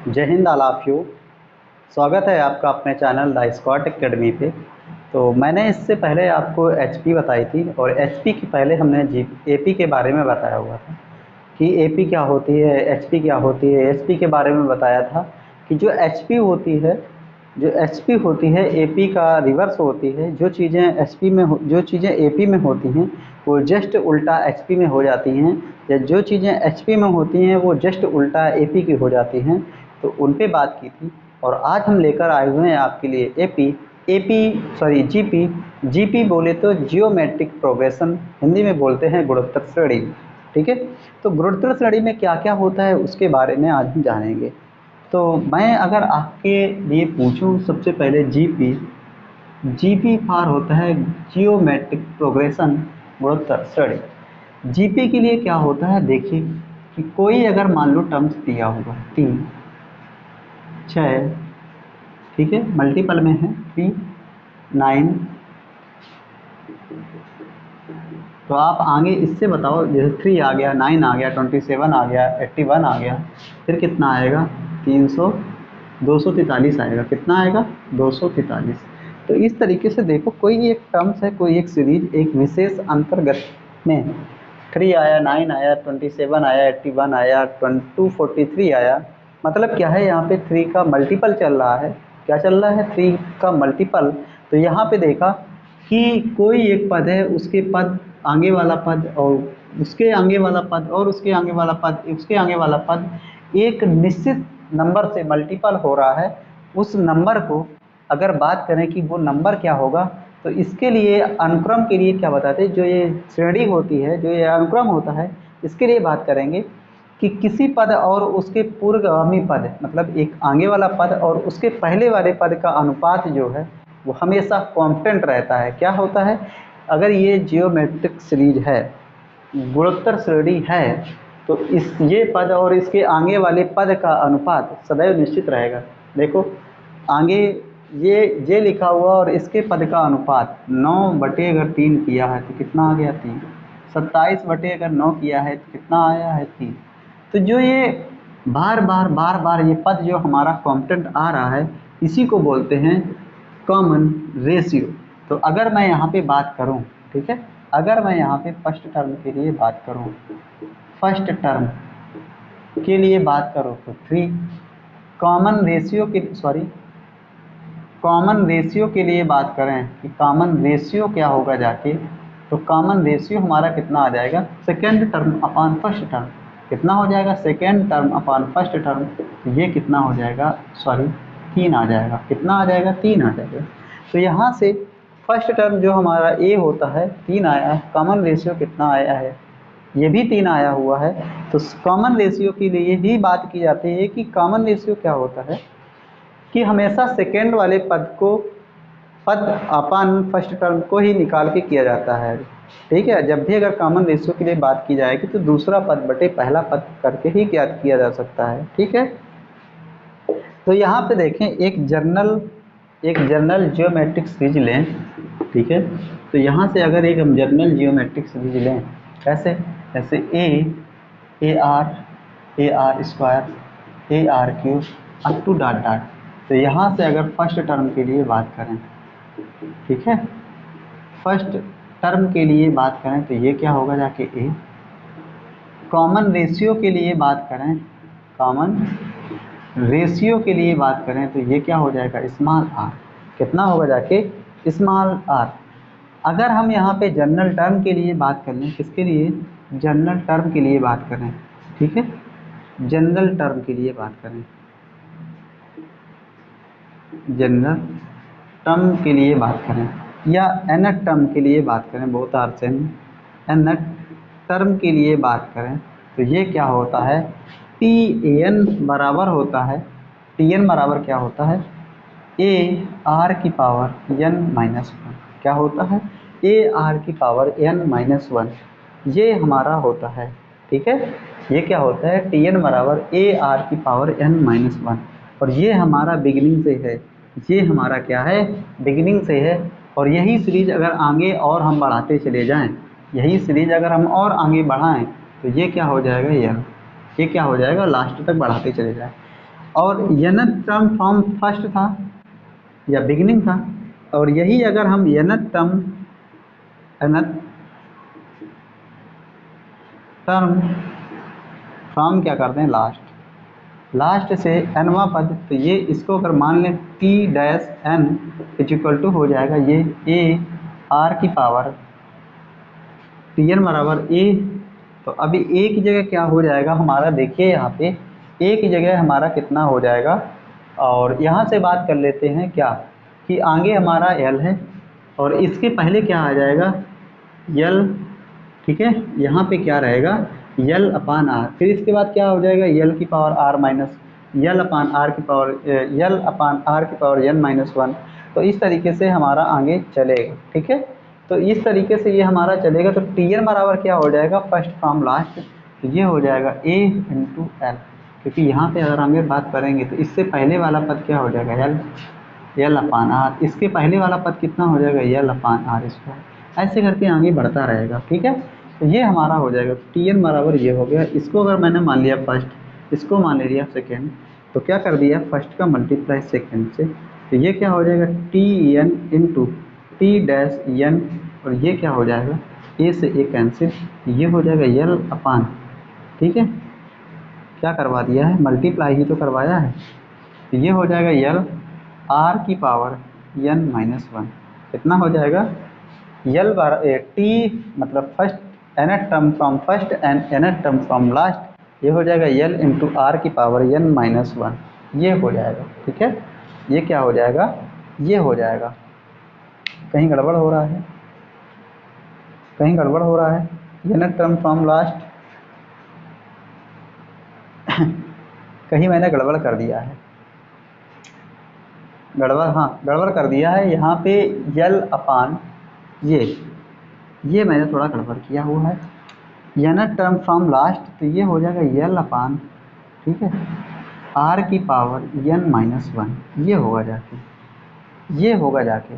जय Hind all of you. स्वागत है आपका अपने चैनल द स्कॉट एकेडमी पे। तो मैंने इससे पहले आपको एचपी बताई थी और एचपी की पहले हमने जी एपी के बारे में बताया हुआ था कि एपी क्या होती है, एचपी क्या होती है। एचपी के बारे में बताया था कि जो एचपी होती है एपी का रिवर्स होती है। जो चीज़ें एचपी में जो चीज़ें एपी में होती हैं वो जस्ट उल्टा एचपी में हो जाती हैं, या जो चीज़ें एचपी में होती हैं वो जस्ट उल्टा एपी की हो जाती हैं। तो उन पे बात की थी और आज हम लेकर आए हुए हैं आपके लिए जीपी। जीपी बोले तो जियोमेट्रिक प्रोग्रेशन, हिंदी में बोलते हैं गुणोत्तर श्रेणी। ठीक है, तो गुणोत्तर श्रेणी में क्या क्या होता है उसके बारे में आज हम जानेंगे। तो मैं अगर आपके लिए पूछूं सबसे पहले जीपी फार होता है जियोमेट्रिक प्रोग्रेशन गुणोत्तर श्रेणी। जीपी के लिए क्या होता है देखिए कि कोई अगर मान लो टर्म्स दिया हुआ है 3, 6, ठीक है, मल्टीपल में है 3, 9, तो आप आगे इससे बताओ, जैसे 3 आ गया, 9 आ गया, 27 आ गया, 81 आ गया, फिर कितना आएगा 300, 243 आएगा। कितना आएगा 243। तो इस तरीके से देखो, कोई एक टर्म्स है, कोई एक सीरीज एक विशेष अंतर्गत में 3 आया, 9 आया, 27 आया, 81 आया, 243 आया। मतलब क्या है, यहाँ पे 3 का मल्टीपल चल रहा है। क्या चल रहा है? 3 का मल्टीपल। तो यहाँ पे देखा कि कोई एक पद है, उसके पद आगे वाला पद और उसके आगे वाला पद और उसके आगे वाला पद, उसके आगे वाला पद एक निश्चित नंबर से मल्टीपल हो रहा है। उस नंबर को अगर बात करें कि वो नंबर क्या होगा, तो इसके लिए अनुक्रम के लिए क्या बताते हैं, जो ये श्रेणी होती है, जो ये अनुक्रम होता है, इसके लिए बात करेंगे कि किसी पद और उसके पूर्वगामी पद, मतलब एक आगे वाला पद और उसके पहले वाले पद का अनुपात जो है वो हमेशा कांस्टेंट रहता है। क्या होता है? अगर ये जियोमेट्रिक सीरीज है, गुणोत्तर श्रेणी है, तो ये पद और इसके आगे वाले पद का अनुपात सदैव निश्चित रहेगा। देखो आगे ये लिखा हुआ और इसके पद का अनुपात 9/3 किया है तो कितना आ गया 3। 27/9 किया है तो कितना आया है 3। तो जो ये बार बार ये पद जो हमारा कांस्टेंट आ रहा है, इसी को बोलते हैं कॉमन रेशियो। तो अगर मैं यहाँ पे बात करूँ, ठीक है, अगर मैं यहाँ पे फर्स्ट टर्म के लिए बात करूँ, फर्स्ट टर्म के लिए बात करूँ तो 3, कॉमन रेशियो के लिए बात करें कि कॉमन रेशियो क्या होगा जाके, तो कॉमन रेशियो हमारा कितना आ जाएगा, second term upon first term. कितना हो जाएगा? Second term upon first term. तो ये कितना हो जाएगा, 3 आ जाएगा। कितना आ जाएगा? 3 आ जाएगा। तो यहाँ से फर्स्ट टर्म जो हमारा ए होता है 3 आया है, कॉमन रेशियो कितना आया है, ये भी 3 आया हुआ है। तो कॉमन रेशियो के लिए ही बात की जाती है कि कॉमन रेशियो क्या होता है कि हमेशा सेकेंड वाले पद अपान फर्स्ट टर्म को ही निकाल के किया जाता है। ठीक है, जब भी अगर कॉमन रेशियो के लिए बात की जाएगी तो दूसरा पद बटे पहला पद करके ही ज्ञात किया जा सकता है। ठीक है, तो यहाँ पे देखें एक जर्नल जियोमेट्रिक सीरीज लें। ठीक है, तो यहाँ से अगर एक हम जर्नल जियोमेट्रिक सीरीज लें, ऐसे A R square, A R cube up to dot dot. तो यहाँ से अगर फर्स्ट टर्म के लिए बात करें, ठीक है, फर्स्ट टर्म के लिए बात करें तो ये क्या होगा जाके ए। कॉमन रेशियो के लिए बात करें, कॉमन रेशियो के लिए बात करें तो ये क्या हो जाएगा, स्मॉल आर। कितना होगा जाके, स्मॉल आर। अगर हम यहाँ पे जनरल टर्म के लिए बात कर लें, किसके लिए, जनरल टर्म के लिए बात करें, ठीक है, जनरल टर्म के लिए बात करें, जनरल टर्म के लिए बात करें या nth टर्म के लिए बात करें, बहुत आर सेम, nth टर्म के लिए बात करें तो ये क्या होता है, Tn बराबर होता है, Tn बराबर क्या होता है, ए आर की पावर n-1। क्या होता है, ए आर की पावर n-1, ये हमारा होता है। ठीक है, ये क्या होता है, Tn बराबर ए आर की पावर n-1, और ये हमारा बिगिनिंग से है, ये हमारा क्या है, बिगिनिंग से है। और यही सीरीज अगर आगे और हम बढ़ाते चले जाएं, यही सीरीज अगर हम और आगे बढ़ाएं तो ये क्या हो जाएगा, ये क्या हो जाएगा, लास्ट तक बढ़ाते चले जाएं। और nth टर्म फ्रॉम फर्स्ट था या बिगिनिंग था, और यही अगर हम nth टर्म फ्रॉम क्या करते हैं लास्ट से nवां पद, तो ये इसको अगर मान लें t dash n equal to हो जाएगा ये a r की पावर टी एन बराबर a। तो अभी a की जगह क्या हो जाएगा हमारा, देखिए यहाँ पे a की जगह हमारा कितना हो जाएगा, और यहाँ से बात कर लेते हैं क्या कि आगे हमारा l है और इसके पहले क्या आ जाएगा l, ठीक है। यहाँ पे क्या रहेगा यल अपान आर, फिर इसके बाद क्या हो जाएगा यल की power R minus L upon R की पावर यल अपान आर की पावर एन माइनस वन। तो इस तरीके से हमारा आगे चलेगा, ठीक है। तो इस तरीके से ये हमारा चलेगा। तो टी एन बराबर क्या हो जाएगा फर्स्ट फ्रॉम लास्ट, तो ये हो जाएगा ए इंटू एल, क्योंकि यहाँ पे अगर आगे बात करेंगे तो इससे पहले वाला पद क्या हो जाएगा यल अपान आर, इसके पहले वाला पद कितना हो जाएगा यल अपान आर स्क्वायर, ऐसे करके आगे बढ़ता रहेगा, ठीक है। तो ये हमारा हो जाएगा टी एन बराबर ये हो गया। इसको अगर मैंने मान लिया फर्स्ट, इसको मान लिया सेकेंड, तो क्या कर दिया फर्स्ट का मल्टीप्लाई सेकेंड से, तो ये क्या हो जाएगा T N into T dash N, और ये क्या हो जाएगा ए से ए कैंसिल, ये हो जाएगा यल अपान, ठीक है। क्या करवा दिया है मल्टीप्लाई ही तो करवाया है, तो ये हो जाएगा यल आर की पावर एन माइनस वन, कितना हो जाएगा यल बार टी मतलब first nth term from first and nth term from last, ये हो जाएगा यल इंटू आर की पावर एन माइनस वन, ये हो जाएगा, ठीक है। ये क्या हो जाएगा ये हो जाएगा, कहीं गड़बड़ हो रहा है, कहीं गड़बड़ हो रहा है, nth टर्म फ्रॉम लास्ट कहीं मैंने गड़बड़ कर दिया है, गड़बड़ कर दिया है यहाँ पे यल अपान ये मैंने थोड़ा गड़बड़ किया हुआ है, nth टर्म फ्रॉम लास्ट, तो ये हो जाएगा यल अपान, ठीक है, आर की पावर एन माइनस वन, ये होगा जाके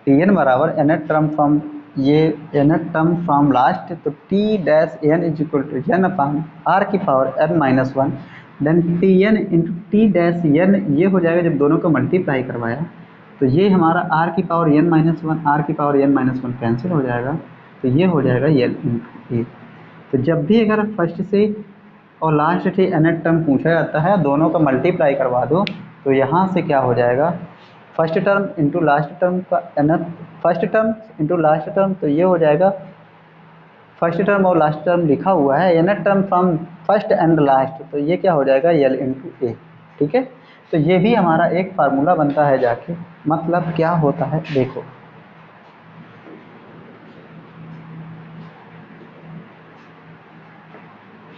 टी एन बराबर nth term from nth term from last, तो T dash N is equal to N upon R की power N minus one, then T N into T dash N, ये हो जाएगा जब दोनों को मल्टीप्लाई करवाया, तो ये हमारा आर की power N minus one, R की power N minus one cancel हो जाएगा, तो ये हो जाएगा यल इंटू ए। तो जब भी अगर फर्स्ट से और लास्ट से nth टर्म पूछा जाता है, दोनों का मल्टीप्लाई करवा दो, तो यहाँ से क्या हो जाएगा first term into last term का nth, first term into last term, तो ये हो जाएगा फर्स्ट टर्म और लास्ट टर्म लिखा हुआ है nth term from first and last, तो ये क्या हो जाएगा यल इंटू ए, ठीक है। तो ये भी हमारा एक फार्मूला बनता है जाके, मतलब क्या होता है देखो,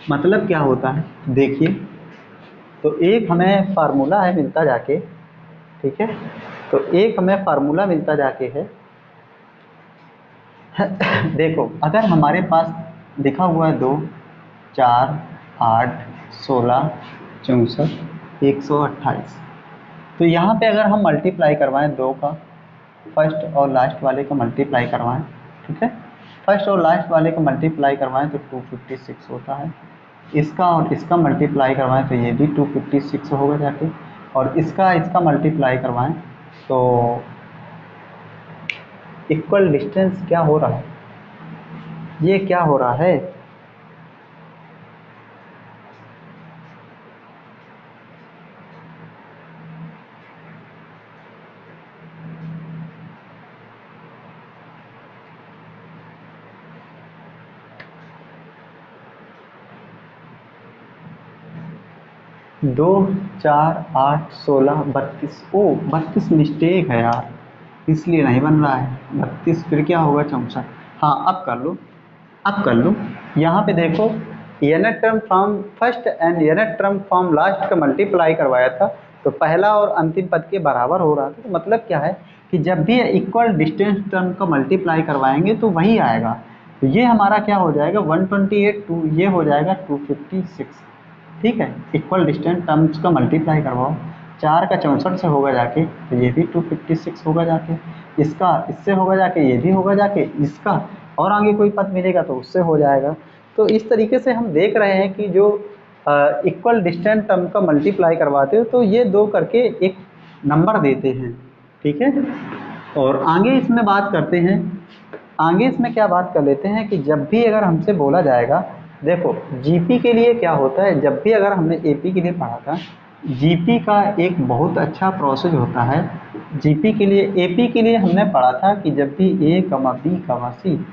मतलब क्या होता है देखिए, तो एक हमें फार्मूला है मिलता जाके, ठीक है, तो एक हमें फार्मूला मिलता जाके है देखो अगर हमारे पास लिखा हुआ है 2 4 8 16 64 128, तो यहाँ पे अगर हम मल्टीप्लाई करवाएं दो का, फर्स्ट और लास्ट वाले का मल्टीप्लाई करवाएं, ठीक है, फर्स्ट और लास्ट वाले का मल्टीप्लाई करवाएं तो 256 होता है, इसका और इसका मल्टीप्लाई करवाएं तो ये भी 256 होगा जाके, और इसका मल्टीप्लाई करवाएं तो इक्वल डिस्टेंस क्या हो रहा है, ये क्या हो रहा है, दो 4 8 16 32, ओ 32 मिस्टेक है यार, इसलिए नहीं बन रहा है 32, फिर क्या होगा 64। हाँ अब कर लो यहाँ पे देखो nth term from first and nth term from last का मल्टीप्लाई करवाया था, तो पहला और अंतिम पद के बराबर हो रहा था, तो मतलब क्या है कि जब भी इक्वल डिस्टेंस टर्म का मल्टीप्लाई करवाएंगे तो वही आएगा, तो ये हमारा क्या हो जाएगा 128 2, ये हो जाएगा 256, ठीक है। इक्वल डिस्टेंस टर्म्स का मल्टीप्लाई करवाओ, 4 का 64 से होगा जाके, तो ये भी 256 होगा जाके, इसका इससे होगा जाके, ये भी होगा जाके, इसका और आगे कोई पद मिलेगा तो उससे हो जाएगा। तो इस तरीके से हम देख रहे हैं कि जो इक्वल डिस्टेंट टर्म का मल्टीप्लाई करवाते हो तो ये दो करके एक नंबर देते हैं, ठीक है। और आगे इसमें बात करते हैं, आगे इसमें क्या बात कर लेते हैं कि जब भी अगर हमसे बोला जाएगा, देखो जीपी के लिए क्या होता है, जब भी अगर हमने एपी के लिए पढ़ा था, जीपी का एक बहुत अच्छा प्रोसेस होता है। जीपी के लिए, एपी के लिए हमने पढ़ा था कि जब भी ए कमा बी कमा सी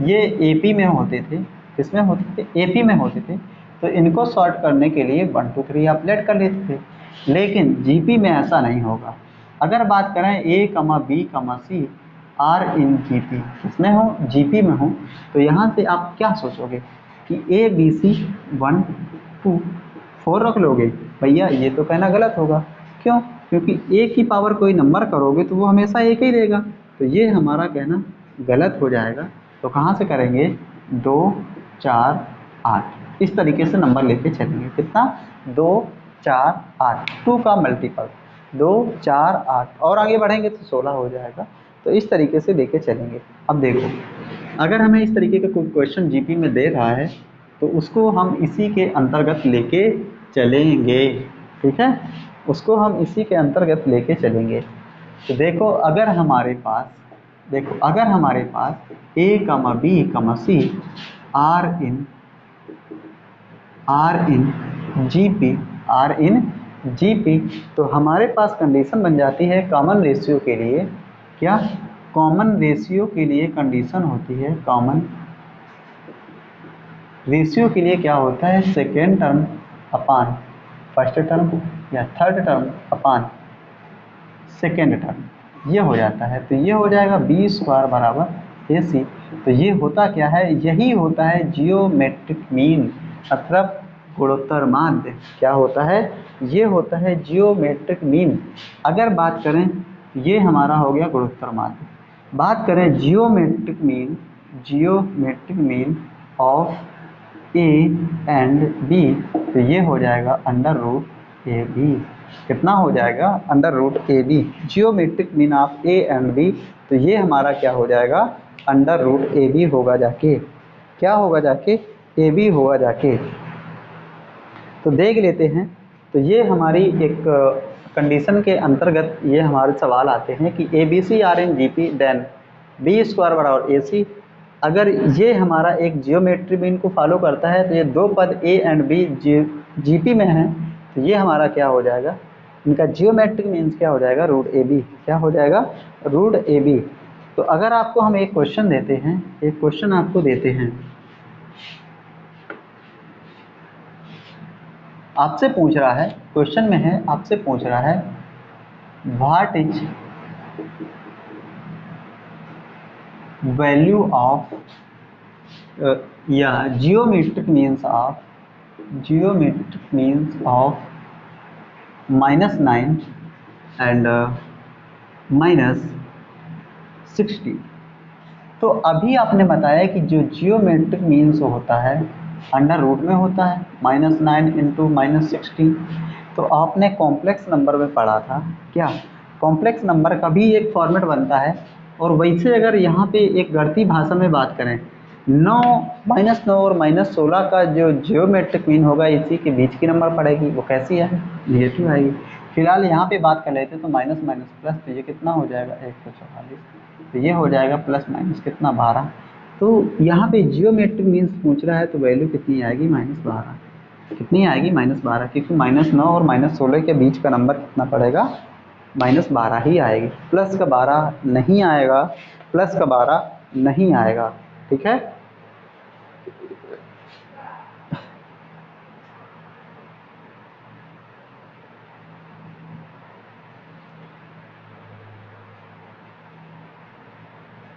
ये एपी में होते थे, किसमें होते थे, एपी में होते थे, तो इनको सॉर्ट करने के लिए 1 2 3 आप लेट कर लेते थे। लेकिन जीपी में ऐसा नहीं होगा। अगर बात करें ए कमा बी कमा सी आर इन जीपी, किसमें हो, जीपी में हो, तो यहाँ से आप क्या सोचोगे कि ए बी सी 1 2 4 रख लोगे। भैया ये तो कहना गलत होगा, क्यों, क्योंकि ए की पावर कोई नंबर करोगे तो वो हमेशा एक ही देगा, तो ये हमारा कहना गलत हो जाएगा। तो कहाँ से करेंगे, 2 4 8 इस तरीके से नंबर लेके चलेंगे। कितना, 2 4 8, 2 का मल्टीपल 2 4 8, और आगे बढ़ेंगे तो 16 हो जाएगा। तो इस तरीके से लेके चलेंगे। अब देखो अगर हमें इस तरीके का कोई क्वेश्चन जीपी में दे रहा है तो उसको हम इसी के अंतर्गत लेके चलेंगे, ठीक है, उसको हम इसी के अंतर्गत लेके चलेंगे। तो देखो अगर हमारे पास, देखो अगर हमारे पास ए कमा बी कमा सी आर इन जीपी, तो हमारे पास कंडीशन बन जाती है कॉमन रेशियो के लिए, क्या, कॉमन रेशियो के लिए कंडीशन होती है, कॉमन रेशियो के लिए क्या होता है, सेकेंड टर्म अपान फर्स्ट टर्म या थर्ड टर्म अपान सेकेंड टर्म, ये हो जाता है। तो ये हो जाएगा बी स्क्वायर बराबर ए सी। तो ये होता क्या है, यही होता है जियोमेट्रिक मीन, मतलब गुणोत्तर माध्य। क्या होता है, ये होता है जियोमेट्रिक मीन। अगर बात करें, ये हमारा हो गया गुणोत्तर माध्य। बात करें geometric mean of A and B, तो ये हो जाएगा अंडर रूट ए बी। कितना हो जाएगा, under root A B, geometric mean of A and B. तो ये हमारा क्या हो जाएगा, अंडर रूट ए बी होगा जाके, क्या होगा जाके, ए बी होगा जाके। तो देख लेते हैं। तो ये हमारी एक कंडीशन के अंतर्गत ये हमारे सवाल आते हैं कि A B C are in G P then B square बराबर ए सी। अगर ये हमारा एक जियोमेट्री मीन को फॉलो करता है तो ये दो पद A and B G P में हैं, तो ये हमारा क्या हो जाएगा, इनका जियोमेट्रिक मीन्स क्या हो जाएगा, रूट ए बी, क्या हो जाएगा, रूट ए बी। तो अगर आपको हम एक क्वेश्चन देते हैं, एक क्वेश्चन आपको देते हैं, आपसे पूछ रहा है, क्वेश्चन में है, आपसे पूछ रहा है व्हाट इज वैल्यू ऑफ या जियोमेट्रिक मीन्स ऑफ -9 एंड -60। तो अभी आपने बताया कि जो जियोमेट्रिक मीन्स होता है अंडर रूट में होता है, -9 इंटू -16। तो आपने कॉम्प्लेक्स नंबर में पढ़ा था, क्या, कॉम्प्लेक्स नंबर का भी एक फॉर्मेट बनता है। और वैसे अगर यहाँ पे एक गणितीय भाषा में बात करें, 9 -9 और -16 का जो जियोमेट्रिक मीन होगा इसी के बीच की नंबर पड़ेगी, वो कैसी है, नेगेटिव आएगी। फिलहाल यहाँ पे बात कर लेते तो माइनस माइनस प्लस, तो ये कितना हो जाएगा 144, तो ये हो जाएगा प्लस माइनस कितना 12। तो यहाँ पे जियोमेट्रिक मीन्स पूछ रहा है तो वैल्यू कितनी आएगी, -12। कितनी आएगी, -12, क्योंकि -9 और -16 के बीच का नंबर कितना पड़ेगा, -12 ही आएगी। प्लस का 12 नहीं आएगा, प्लस का 12 नहीं आएगा, ठीक है।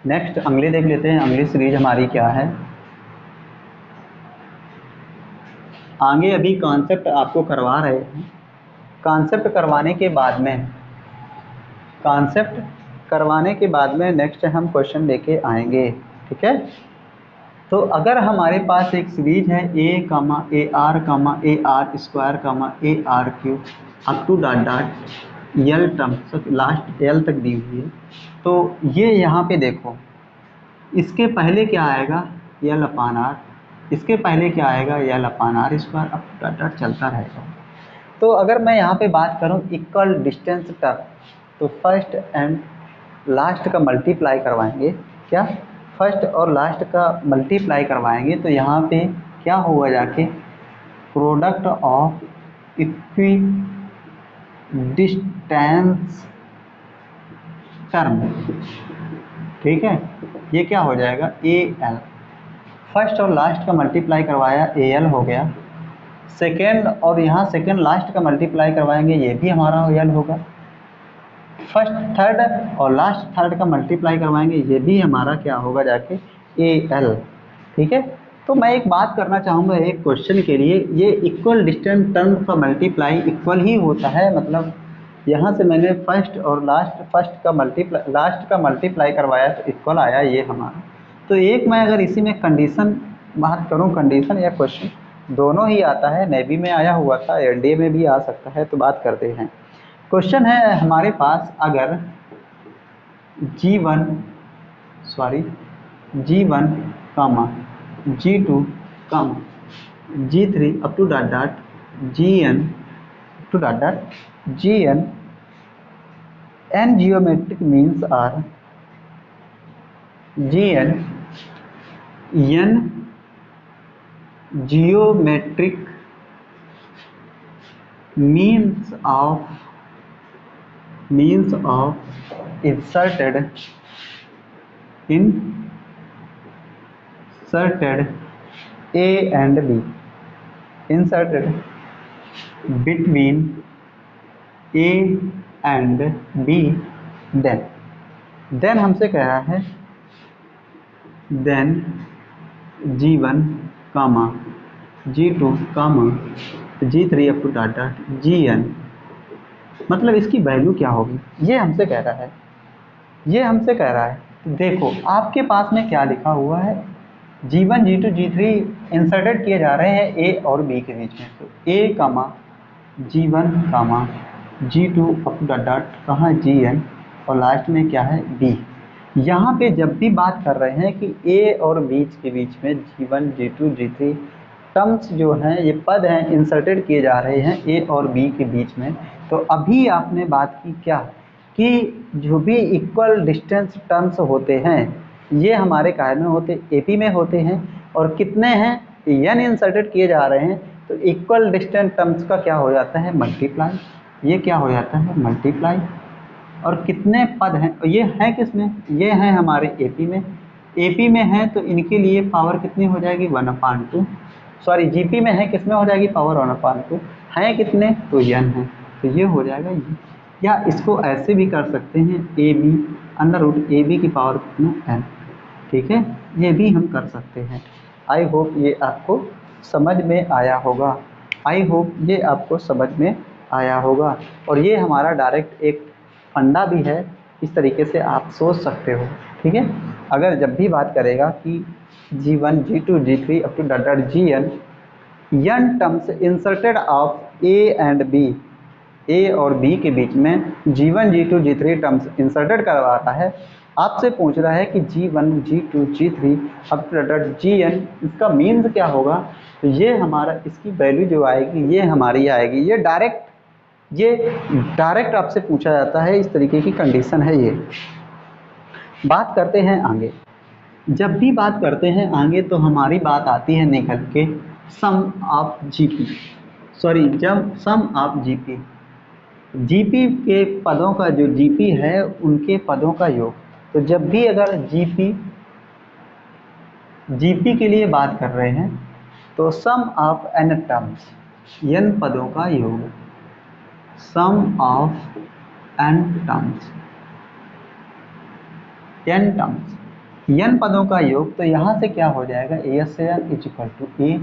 नेक्स्ट अगली देख लेते हैं, अगली सीरीज हमारी क्या है। आगे अभी कॉन्सेप्ट आपको करवा रहे हैं, कॉन्सेप्ट करवाने के बाद में नेक्स्ट हम क्वेश्चन लेके आएंगे, ठीक है। तो अगर हमारे पास एक सीरीज है A R square A R cube up to dot dot L term last L तक दी हुई है, तो ये यहाँ पे देखो, इसके पहले क्या आएगा, यल अपान आर, इसके पहले क्या आएगा, यल अपान आर स्क्वायर, अब डॉट डॉट चलता रहेगा। तो अगर मैं यहाँ पे बात करूँ इक्वल डिस्टेंस टर्म, तो फर्स्ट एंड लास्ट का मल्टीप्लाई करवाएंगे, क्या फर्स्ट और लास्ट का मल्टीप्लाई करवाएंगे, तो यहाँ पे क्या होगा जाके, product of equi distance term, ठीक है, ये क्या हो जाएगा, ए एल। फर्स्ट और लास्ट का मल्टीप्लाई करवाया, ए एल हो गया। सेकेंड और यहाँ सेकेंड लास्ट का मल्टीप्लाई करवाएंगे, ये भी हमारा एल होगा। फर्स्ट थर्ड और लास्ट थर्ड का मल्टीप्लाई करवाएंगे, ये भी हमारा क्या होगा जाके, ए एल, ठीक है। तो मैं एक बात करना चाहूँगा एक क्वेश्चन के लिए, ये इक्वल डिस्टेंस टर्म का मल्टीप्लाई इक्वल ही होता है, मतलब यहाँ से मैंने फर्स्ट और लास्ट का मल्टीप्लाई करवाया तो इक्वल आया ये हमारा। तो एक मैं अगर इसी में कंडीशन बात करूँ, कंडीशन या क्वेश्चन दोनों ही आता है, नेवी में आया हुआ था, एनडीए में भी आ सकता है, तो बात करते हैं। क्वेश्चन है हमारे पास, अगर G1 comma G2 comma G3 up to dot dot Gn to dot dot Gn n geometric means are Gn n geometric means of inserted A and B, inserted between A and B, then हमसे कह रहा है then G1 comma G2 comma G3 up to dot dot Gn, मतलब इसकी value क्या होगी, ये हमसे कह रहा है। देखो आपके पास में क्या लिखा हुआ है, G1 G2 G3 इंसर्टेड किए जा रहे हैं A और B के बीच में, तो A comma G1 comma G2 up dot dot कहाँ Gn, और लास्ट में क्या है B। यहाँ पे जब भी बात कर रहे हैं कि A और B के बीच में G1 G2 G3 टर्म्स जो हैं, ये पद हैं, इंसर्टेड किए जा रहे हैं A और B के बीच में, तो अभी आपने बात की क्या कि जो भी इक्वल डिस्टेंस टर्म्स होते हैं ये हमारे काय में होते, एपी में होते हैं, और कितने हैं, n इंसर्टेड किए जा रहे हैं, तो इक्वल डिस्टेंस टर्म्स का क्या हो जाता है, मल्टीप्लाई, ये क्या हो जाता है मल्टीप्लाई। और कितने पद हैं, ये हैं किस में, ये हैं हमारे एपी में, एपी में हैं तो इनके लिए पावर कितनी हो जाएगी 1/2, सॉरी जीपी में है किस में हो जाएगी पावर 1/2, हैं कितने तो n है, तो ये हो जाएगा ये। या इसको ऐसे भी कर सकते हैं A B under root A B की पावर कितना n, ठीक है, ये भी हम कर सकते हैं। आई होप ये आपको समझ में आया होगा, और ये हमारा डायरेक्ट एक फंडा भी है, इस तरीके से आप सोच सकते हो, ठीक है। अगर जब भी बात करेगा कि G1 G2 G3 up to dot dot Gn n terms inserted of A and B, A और B के बीच में G1 G2 G3 terms inserted करवा रहा है, आपसे पूछ रहा है कि G1 G2 G3 up to dot Gn, इसका मीन्स क्या होगा, तो ये हमारा इसकी वैल्यू जो आएगी ये हमारी आएगी, ये डायरेक्ट आपसे पूछा जाता है, इस तरीके की कंडीशन है ये। बात करते हैं आगे, जब भी बात करते हैं आगे तो हमारी बात आती है निकल के सम ऑफ जीपी, जीपी के पदों का जो जीपी है उनके पदों का योग। तो जब भी अगर जीपी के लिए बात कर रहे हैं तो सम ऑफ n टर्म्स, n पदों का योग, सम ऑफ n टर्म्स, n पदों का योग, तो यहाँ से क्या हो जाएगा ASN equal to A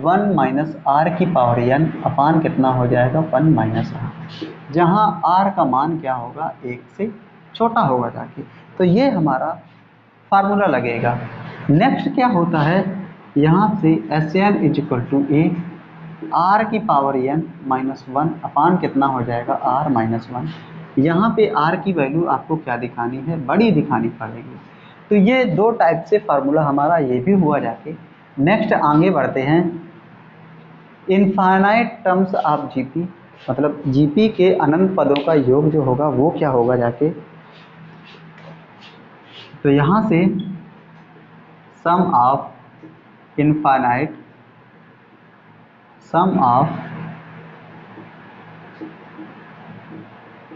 1 minus R की पावर n अपान कितना हो जाएगा 1 माइनस आर, जहाँ r का मान क्या होगा 1 से छोटा होगा जाके, तो ये हमारा फार्मूला लगेगा। नेक्स्ट क्या होता है, यहाँ से SN equal to A r की पावर n माइनस 1 अपान कितना हो जाएगा r माइनस 1। यहाँ पे r की वैल्यू आपको क्या दिखानी है, बड़ी दिखानी पड़ेगी। तो ये 2 टाइप से फार्मूला हमारा ये भी हुआ जाके। नेक्स्ट क्या होता है, यहाँ से SN equal to A r की पावर n माइनस 1 अपान कितना हो जाएगा r माइनस 1। यहाँ पे r की वैल्यू आपको क्या दिखानी है, बड़ी दिखानी पड़ेगी। तो ये 2 टाइप से फार्मूला हमारा ये भी हुआ जाके। नेक्स्ट आगे बढ़ते हैं, इनफाइनाइट टर्म्स ऑफ जीपी, मतलब जीपी के अनंत पदों का योग जो होगा वो क्या होगा जाके। तो यहाँ से sum of infinite, sum of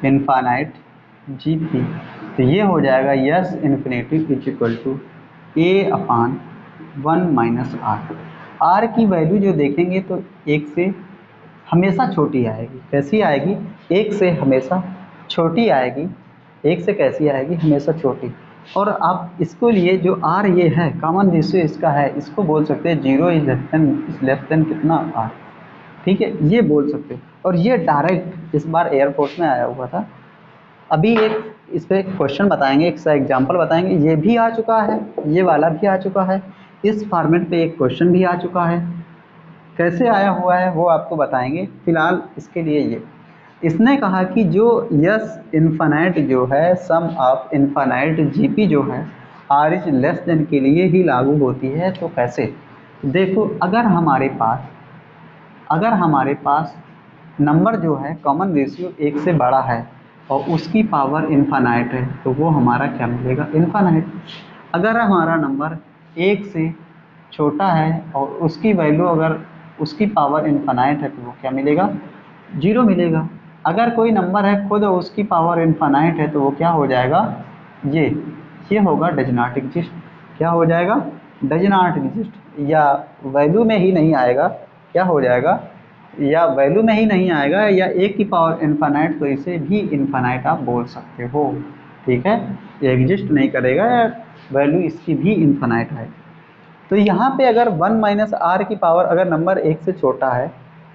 infinite GP, तो ये हो जाएगा S infinity is equal to A upon 1 minus R. R की वैल्यू जो देखेंगे तो एक से हमेशा छोटी आएगी। कैसी आएगी? एक से हमेशा छोटी आएगी। एक से कैसी आएगी? हमेशा छोटी। और आप इसको लिए जो आर ये है कॉमन रेशियो इसका है, इसको बोल सकते हैं 0 इज लेस देन कितना आर। ठीक है, ये बोल सकते हो। और ये डायरेक्ट इस बार एयरफोर्स में आया हुआ था। अभी एक इस पर क्वेश्चन बताएंगे, एक सा एग्जाम्पल बताएंगे। ये भी आ चुका है, ये वाला भी आ चुका है, इस फॉर्मेट पे एक क्वेश्चन भी आ चुका है। कैसे आया हुआ है वो आपको बताएंगे। फिलहाल इसके लिए ये इसने कहा कि जो यस इन्फानाइट जो है सम ऑफ इन्फानाइट जीपी जो है आर इज लेस देन के लिए ही लागू होती है। तो कैसे? देखो, अगर हमारे पास नंबर जो है कॉमन रेशियो एक से बड़ा है और उसकी पावर इन्फानाइट है तो वो हमारा क्या मिलेगा? इन्फानाइट। अगर हमारा नंबर एक से छोटा है और उसकी वैल्यू अगर उसकी पावर इन्फानाइट है तो वो क्या मिलेगा? 0 मिलेगा। अगर कोई नंबर है खुद और उसकी पावर इन्फानाइट है तो वो क्या हो जाएगा? ये होगा डज नॉट एग्जिस्ट। क्या हो जाएगा? Does not exist. या वैल्यू में ही नहीं आएगा, क्या हो जाएगा? या वैल्यू में ही नहीं आएगा, या एक की पावर इन्फानाइट तो इसे भी इन्फानाइट आप बोल सकते हो। ठीक है, ये एग्जिस्ट नहीं करेगा या वैल्यू इसकी भी इन्फानाइट है। तो यहाँ पे अगर 1 माइनस आर की पावर अगर नंबर एक से छोटा है,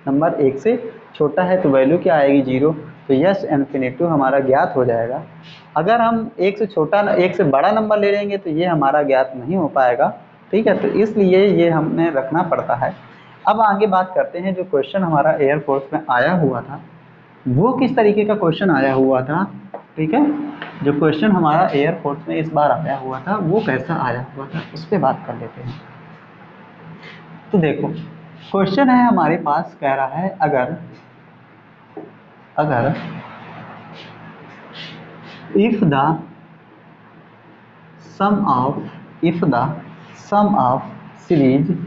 नंबर एक से छोटा है तो वैल्यू क्या आएगी? 0। तो यस इन्फिनिटिव हमारा ज्ञात हो जाएगा। अगर हम एक से छोटा एक से बड़ा नंबर ले लेंगे तो ये हमारा ज्ञात नहीं हो पाएगा। ठीक है, तो इसलिए ये हमें रखना पड़ता है। अब आगे बात करते हैं, जो क्वेश्चन हमारा एयरफोर्स में आया हुआ था वो किस तरीके का क्वेश्चन आया हुआ था। ठीक है, जो क्वेश्चन हमारा एयरफोर्स में इस बार आया हुआ था वो कैसा आया हुआ था उस पर बात कर लेते हैं। तो देखो, क्वेश्चन है हमारे पास, कह रहा है अगर if the sum of series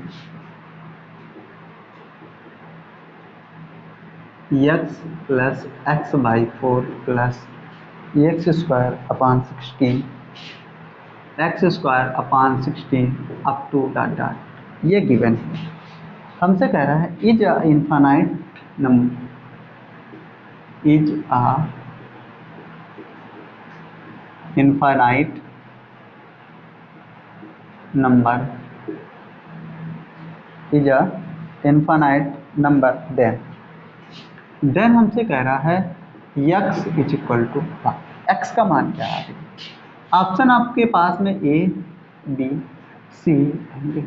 x plus x by 4 plus x square upon 16 up to dot dot, ये गिवन है। हमसे कह रहा है is a infinite number then हमसे कह रहा है x is equal to, x का मान क्या है? ऑप्शन आपके पास में A, B, C and D,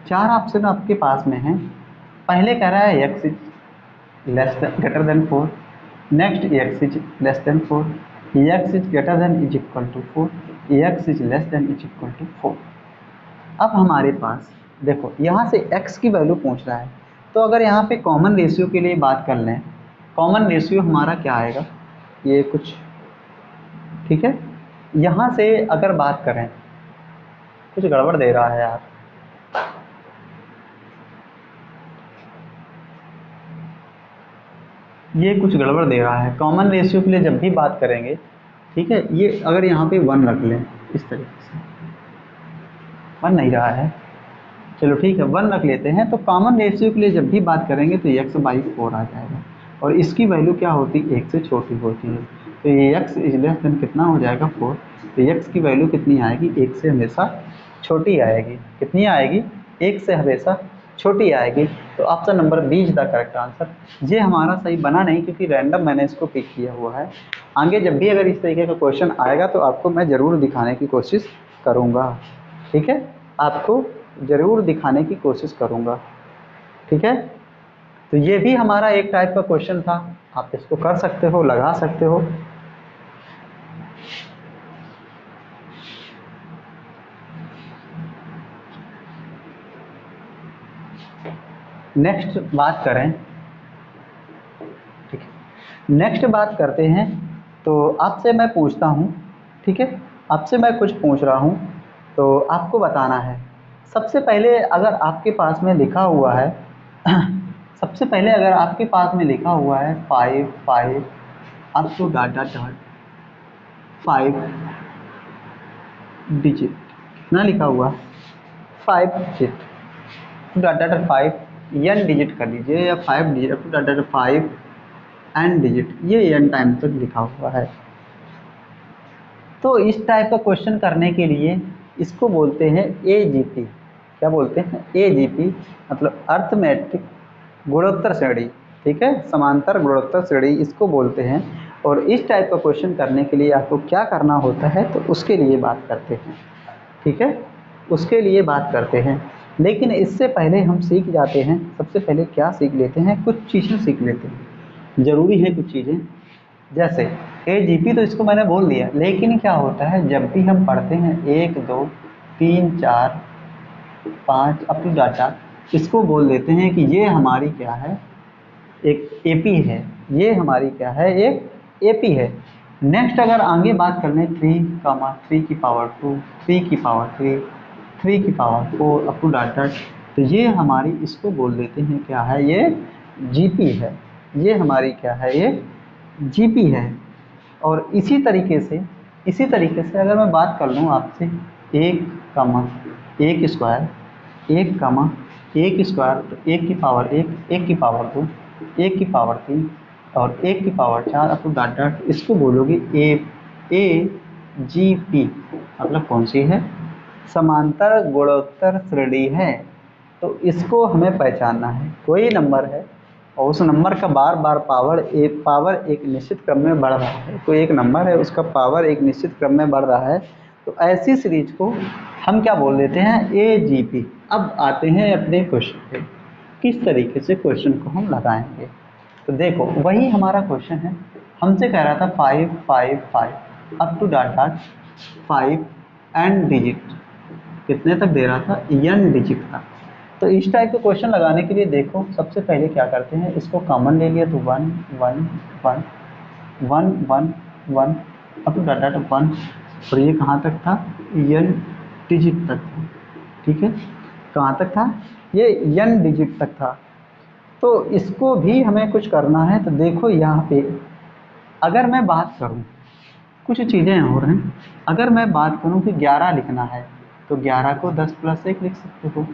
4 option आपके पास में हैं। पहले कह रहा है x is greater then 4, next x is less than 4, x is greater than is equal to 4, x is less than is equal to 4। अब हमारे पास देखो यहाँ से x की वैल्यू पूछ रहा है, तो अगर यहाँ पे कॉमन रेशियो के लिए बात कर लें, कॉमन रेशियो हमारा क्या आएगा? ये कुछ, ठीक है, यहाँ से अगर बात करें, कुछ गड़बड़ दे रहा है यार, ये कुछ गड़बड़ दे रहा है। कॉमन रेशियो के लिए जब भी बात करेंगे, ठीक है, ये अगर यहाँ पे 1 रख लें इस तरीके से, 1 नहीं रहा है, चलो ठीक है 1 रख लेते हैं। तो कॉमन रेशियो के लिए जब भी बात करेंगे तो x बाई 4 आ जाएगा और इसकी वैल्यू क्या होती है? 1 से छोटी होती है। तो ये x इज लेस देन कितना हो जाएगा? 4। तो x की वैल्यू कितनी आएगी? 1 से हमेशा छोटी आएगी। कितनी आएगी? 1 से हमेशा छोटी आएगी। तो option number B is the correct answer. ये हमारा सही बना नहीं क्योंकि रैंडम मैंने इसको पिक किया हुआ है। आगे जब भी अगर इस तरीके का क्वेश्चन आएगा तो आपको मैं ज़रूर दिखाने की कोशिश करूँगा। ठीक है, आपको ज़रूर दिखाने की कोशिश करूँगा। ठीक है, तो ये भी हमारा एक टाइप का क्वेश्चन था, आप इसको कर सकते हो, लगा सकते हो। नेक्स्ट बात करें, ठीक है, नेक्स्ट बात करते हैं। तो आपसे मैं पूछता हूँ, ठीक है, आपसे मैं कुछ पूछ रहा हूँ तो आपको बताना है। सबसे पहले अगर आपके पास में लिखा हुआ है सबसे पहले अगर आपके पास में लिखा हुआ है 5 5 up to dot dot dot 5 digit, कितना लिखा हुआ, 5 digit dot dot 5 N digit कर लीजिए, या 5 digit up to dot dot 5 N digit, ये एन टाइम तक लिखा हुआ है। तो इस टाइप का क्वेश्चन करने के लिए इसको बोलते हैं एजीपी। क्या बोलते हैं, एजीपी, मतलब अर्थमेटिक गुणोत्तर श्रेणी, ठीक है, समांतर गुणोत्तर श्रेणी इसको बोलते हैं। और इस टाइप का क्वेश्चन करने के लिए आपको क्या करना होता है, तो उसके लिए बात करते हैं, ठीक है, उसके लिए बात करते हैं। लेकिन इससे पहले हम सीख जाते हैं, सबसे पहले क्या सीख लेते हैं, कुछ चीज़ें सीख लेते हैं, ज़रूरी है कुछ चीज़ें। जैसे एजीपी तो इसको मैंने बोल दिया, लेकिन क्या होता है जब भी हम पढ़ते हैं 1 2 3 4 5 अप टू डाटा, इसको बोल देते हैं कि ये हमारी क्या है, एक एपी है, ये हमारी क्या है, एक एपी है। नेक्स्ट अगर आगे बात कर लें 3 की पावर 2, 3 की पावर 3, 3 की पावर 4 अप टू डाटा, तो ये हमारी इसको बोल देते हैं क्या है, ये जीपी है, ये हमारी क्या है, ये जीपी है। और इसी तरीके से अगर मैं बात कर लूँ आपसे 1 कमा 1 स्क्वायर, 1 कमा 1 स्क्वायर, तो 1 की पावर 1, 1 की पावर 2, 1 की पावर 3 और 1 की power 4 up to dot dot, इसको बोलोगे ए जी पी, मतलब कौन सी है, समांतर गुणोत्तर श्रेणी है। तो इसको हमें पहचानना है, कोई नंबर है और उस नंबर का बार बार पावर एक निश्चित क्रम में बढ़ रहा है, कोई एक नंबर है उसका पावर एक निश्चित क्रम में बढ़ रहा है, तो ऐसी सीरीज को हम क्या बोल देते हैं, ए जी पी। अब आते हैं अपने क्वेश्चन पे, किस तरीके से क्वेश्चन को हम लगाएंगे। तो देखो वही हमारा क्वेश्चन है, हमसे कह रहा था 5 5 5 up to dot dot 5 N digit, कितने तक दे रहा था, एन डिजिट का। तो इस टाइप के क्वेश्चन लगाने के लिए देखो सबसे पहले क्या करते हैं, इसको कॉमन ले लिया तो 1 1 1 1 1 1 अप टू डॉट डॉट 1, और ये कहाँ तक था, एन डिजिट तक था, ठीक है, कहाँ तक था, ये एन डिजिट तक था। तो इसको भी हमें कुछ करना है। तो देखो यहाँ पे अगर मैं बात करूँ, कुछ चीज़ें और हैं, अगर मैं बात करूँ कि 11 लिखना है तो 11 को 10 प्लस 1 लिख सकते हो।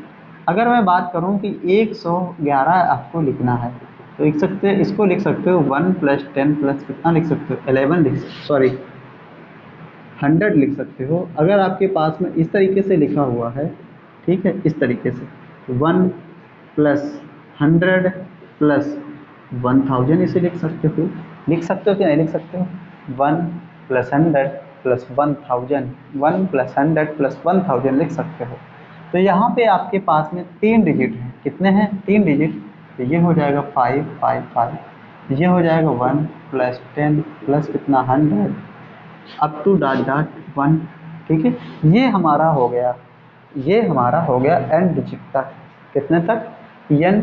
अगर मैं बात करूँ कि 111 आपको लिखना है तो लिख सकते हैं, इसको लिख सकते हो 1 प्लस 10 प्लस कितना लिख सकते हो, 11 100 लिख सकते हो। अगर आपके पास में इस तरीके से लिखा हुआ है, ठीक है, इस तरीके से 1 प्लस 100 प्लस 1000 इसे लिख सकते हो कि नहीं लिख सकते हो, 1 प्लस 100 प्लस 1000, 1 प्लस 100 प्लस 1000 लिख सकते हो। तो यहाँ पे आपके पास में 3 डिजिट हैं, कितने हैं, 3 डिजिट, तो ये हो जाएगा 5 5 5, ये हो जाएगा 1 प्लस 10 प्लस कितना 100 अप टू डॉट डॉट 1, ठीक है, ये हमारा हो गया, ये हमारा हो गया एन डिजिट तक, कितने तक, एन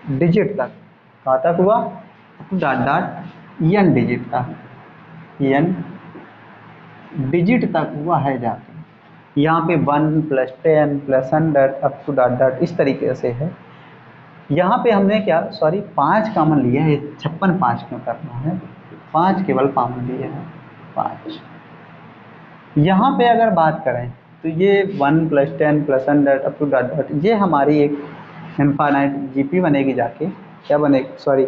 डिजिट तक, कहाँ तक हुआ, up to dot dot N digit तक, एन डिजिट तक हुआ है जाके। यहाँ पे 1 plus 10 plus 100 up to dot dot इस तरीके से है। यहाँ पे हमने क्या, सॉरी 5 कॉमन लिया है, 56 5 क्यों करना है, 5 केवल कॉमन लिए हैं, 5। यहाँ पे अगर बात करें तो ये 1 plus 10 plus 100 up to dot dot, ये हमारी एक इनफाइनाइट जीपी बनेगी जाके, क्या बनेगी, सॉरी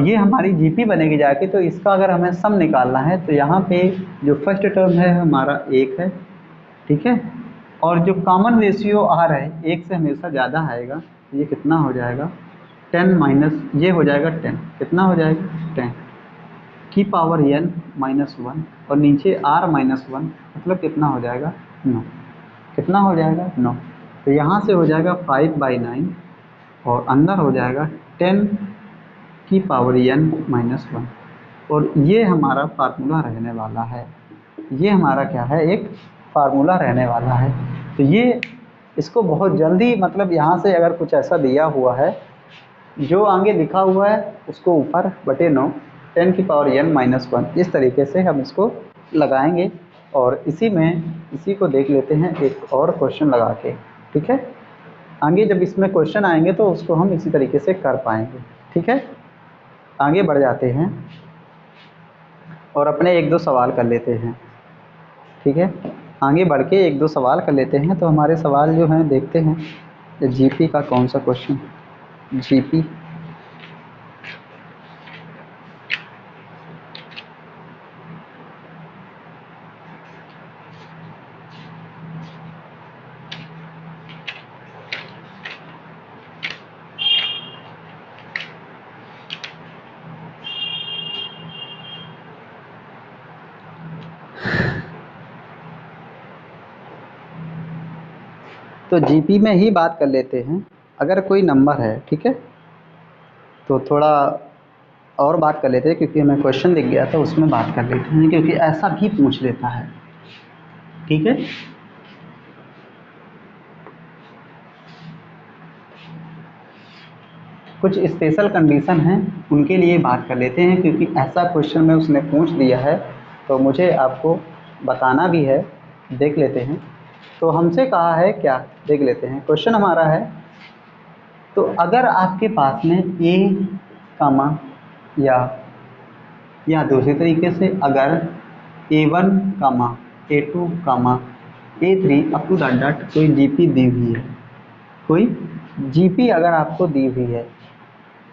ये हमारी जीपी बनेगी जाके। तो इसका अगर हमें सम निकालना है तो यहाँ पे जो फर्स्ट टर्म है हमारा 1 है, ठीक है, और जो कॉमन रेशियो आ रहा है 1 से हमेशा ज़्यादा आएगा, ये कितना हो जाएगा, 10 माइनस ये हो जाएगा 10, कितना हो जाएगा 10 की पावर n माइनस 1, और नीचे r माइनस 1, मतलब कितना हो जाएगा 9, कितना हो जाएगा 9। तो यहाँ से हो जाएगा 5/9 और अंदर हो जाएगा 10 की पावर n माइनस 1, और ये हमारा फार्मूला रहने वाला है, ये हमारा क्या है, एक फार्मूला रहने वाला है। तो ये इसको बहुत जल्दी, मतलब यहाँ से अगर कुछ ऐसा दिया हुआ है, जो आगे लिखा हुआ है उसको ऊपर बटे 9 10⁻n-1, इस तरीके से हम इसको लगाएंगे। और इसी को देख लेते हैं एक और क्वेश्चन लगा के, ठीक है। आगे जब इसमें क्वेश्चन आएंगे तो उसको हम इसी तरीके से कर पाएंगे, ठीक है। आगे बढ़ जाते हैं और अपने 1-2 सवाल कर लेते हैं, ठीक है। आगे बढ़ के 1-2 सवाल कर लेते हैं। तो हमारे सवाल जो हैं देखते हैं, जीपी का कौन सा क्वेश्चन, जीपी तो जीपी में ही बात कर लेते हैं। अगर कोई नंबर है, ठीक है, तो थोड़ा और बात कर लेते हैं, क्योंकि हमें क्वेश्चन दिख गया था उसमें बात कर लेते हैं, क्योंकि ऐसा भी पूछ लेता है, ठीक है। कुछ स्पेशल कंडीशन हैं, उनके लिए बात कर लेते हैं, क्योंकि ऐसा क्वेश्चन में उसने पूछ दिया है तो मुझे आपको बताना भी है। देख लेते हैं। तो हमसे कहा है क्या, देख लेते हैं। क्वेश्चन हमारा है, तो अगर आपके पास में ए कामा या दूसरी तरीके से अगर A1 comma A2 comma A3 up to dot dot कोई जीपी दी हुई है, कोई जीपी अगर आपको दी हुई है,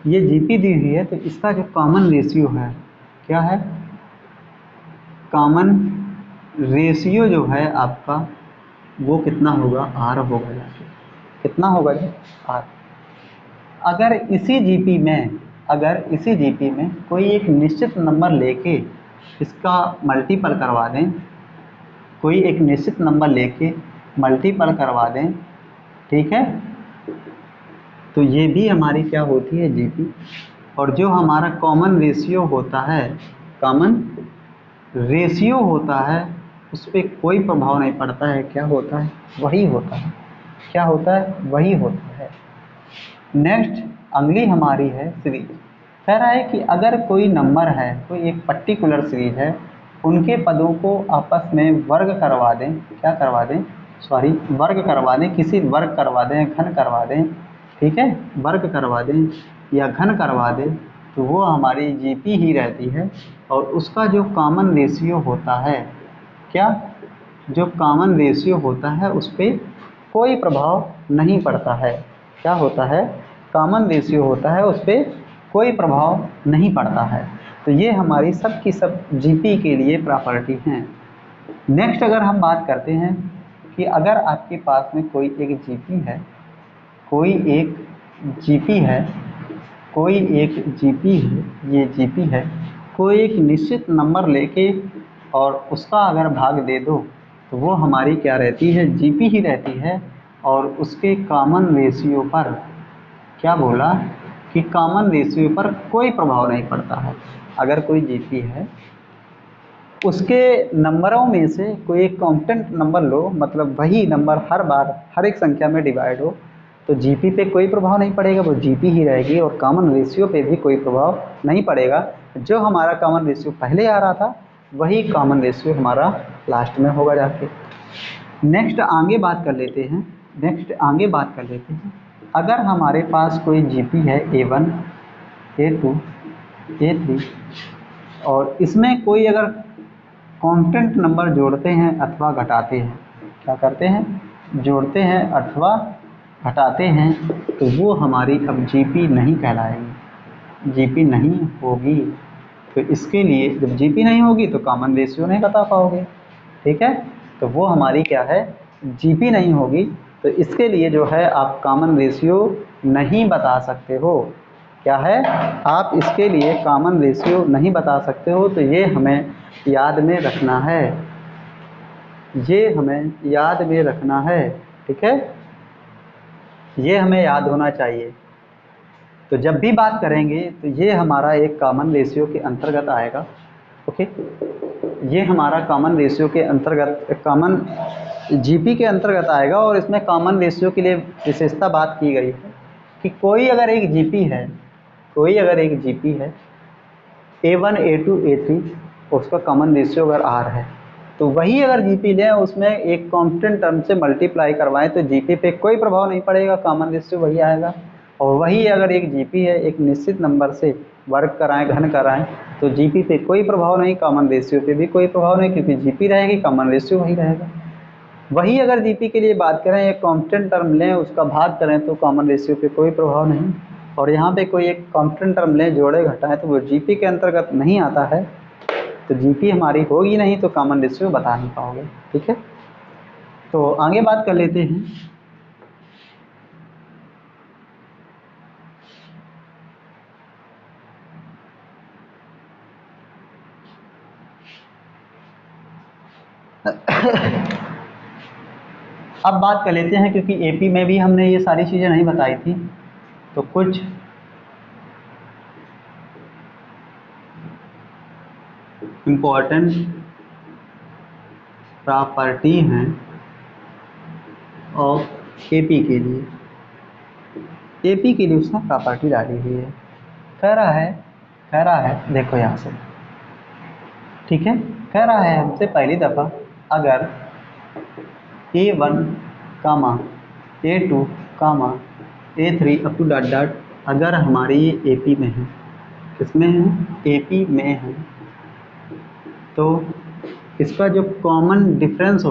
ये जीपी दी हुई है, तो इसका जो कॉमन रेशियो है, क्या है, कॉमन रेशियो जो है आपका वो कितना होगा, आर होगा जाके, कितना होगा जी, आर। अगर इसी जीपी में कोई एक निश्चित नंबर लेके इसका मल्टीपल करवा दें, कोई एक निश्चित नंबर लेके मल्टीपल करवा दें, ठीक है, तो ये भी हमारी क्या होती है, जीपी। और जो हमारा कॉमन रेशियो होता है, कॉमन रेशियो होता है, उस पर कोई प्रभाव नहीं पड़ता है, क्या होता है, वही होता है, क्या होता है, वही होता है। नेक्स्ट अगली हमारी है सीरीज। कह रहा है कि अगर कोई नंबर है, कोई एक पर्टिकुलर सीरीज है, उनके पदों को आपस में वर्ग करवा दें, क्या करवा दें, सॉरी वर्ग करवा दें, किसी वर्ग करवा दें, घन करवा दें, ठीक है, वर्ग करवा दें या घन करवा दें, तो वो हमारी जीपी ही रहती है। और उसका जो कॉमन रेशियो होता है, क्या, जो कॉमन रेशियो होता है उस पर कोई प्रभाव नहीं पड़ता है, क्या होता है, कॉमन रेशियो होता है, उस पर कोई प्रभाव नहीं पड़ता है। तो ये हमारी सब की सब जीपी के लिए प्रॉपर्टी हैं। नेक्स्ट अगर हम बात करते हैं कि अगर आपके पास में कोई एक जीपी है, कोई एक जीपी है, कोई एक जीपी है, ये जीपी है, कोई एक निश्चित नंबर लेके और उसका अगर भाग दे दो, तो वो हमारी क्या रहती है, जीपी ही रहती है। और उसके कॉमन रेशियो पर, क्या बोला कि कॉमन रेशियो पर कोई प्रभाव नहीं पड़ता है। अगर कोई जीपी है, उसके नंबरों में से कोई एक कांस्टेंट नंबर लो, मतलब वही नंबर हर बार हर एक संख्या में डिवाइड हो, तो जीपी पे कोई प्रभाव नहीं पड़ेगा, वो जीपी ही रहेगी। और कॉमन रेशियो पे भी कोई प्रभाव नहीं पड़ेगा। जो हमारा कॉमन रेशियो पहले आ रहा था, वही कॉमन रेशियो हमारा लास्ट में होगा जाके। नेक्स्ट आगे बात कर लेते हैं। अगर हमारे पास कोई जीपी है A1 A2 A3 और इसमें कोई अगर कांस्टेंट नंबर जोड़ते हैं अथवा घटाते हैं, क्या करते हैं, जोड़ते हैं अथवा घटाते हैं, तो वो हमारी अब जीपी नहीं कहलाएगी, जीपी नहीं होगी। तो इसके लिए जब जीपी नहीं होगी तो कॉमन रेशियो नहीं बता पाओगे, ठीक है, तो वो हमारी क्या है, जीपी नहीं होगी। तो इसके लिए जो है आप कॉमन रेशियो नहीं बता सकते हो, क्या है, आप इसके लिए कॉमन रेशियो नहीं बता सकते हो। तो ये हमें याद में रखना है, ये हमें याद में रखना है, ठीक है, ये हमें याद होना चाहिए। तो जब भी बात करेंगे तो ये हमारा एक कॉमन रेशियो के अंतर्गत आएगा, ओके। ये हमारा कॉमन रेशियो के अंतर्गत, कॉमन जीपी के अंतर्गत आएगा। और इसमें कॉमन रेशियो के लिए विशेषता बात की गई है कि कोई अगर एक जीपी है, A1 A2 A3, उसका कॉमन रेशियो अगर R है, तो वही अगर जीपी लें उसमें एक कांस्टेंट टर्म से मल्टीप्लाई करवाएं तो जीपी पे कोई प्रभाव नहीं पड़ेगा, कॉमन रेशियो वही आएगा। और वही अगर एक जीपी है, एक निश्चित नंबर से वर्ग कराएं, घन कराएं, तो जीपी पे कोई प्रभाव नहीं, कॉमन रेशियो पे भी कोई प्रभाव नहीं, क्योंकि जीपी रहेगी, कॉमन रेशियो वही रहेगा। वही अगर जीपी के लिए बात करें, एक कांस्टेंट टर्म लें उसका भाग करें तो कॉमन रेशियो पे कोई प्रभाव नहीं। और यहाँ पे कोई एक कांस्टेंट टर्म लें, जोड़े घटाएं, तो वो जीपी के अंतर्गत नहीं आता है, तो जीपी हमारी होगी नहीं, तो कॉमन रेशियो बता नहीं पाओगे। ठीक है, तो आगे बात कर लेते हैं। अब बात कर लेते हैं, क्योंकि एपी में भी हमने ये सारी चीज़ें नहीं बताई थी, तो कुछ इम्पोर्टेंट प्रॉपर्टी हैं और एपी के लिए, उसने प्रॉपर्टी डाली हुई है। कह रहा है देखो यहाँ से, ठीक है, कह रहा है हमसे पहली दफ़ा, अगर A1, A2, A3 up to dot dot, अगर हमारी ये एपी में है, किसमें है, एपी में है, तो इसका जो कॉमन डिफरेंस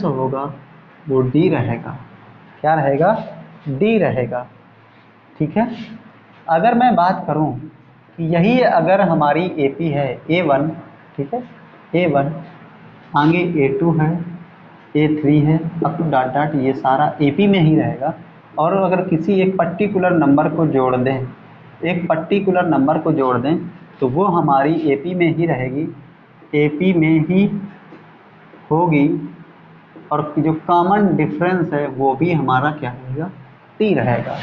होगा वो डी रहेगा। क्या रहेगा, डी रहेगा। ठीक है, अगर मैं बात करूं कि यही अगर हमारी एपी है A1, ठीक है, A1, आगे A2 है, A3 है, अप टू डॉट डॉट, ये सारा एपी में ही रहेगा। और अगर किसी एक पर्टिकुलर नंबर को जोड़ दें, तो वो हमारी एपी में ही रहेगी, एपी में ही होगी, और जो कॉमन डिफरेंस है वो भी हमारा क्या रहेगा, टी रहेगा।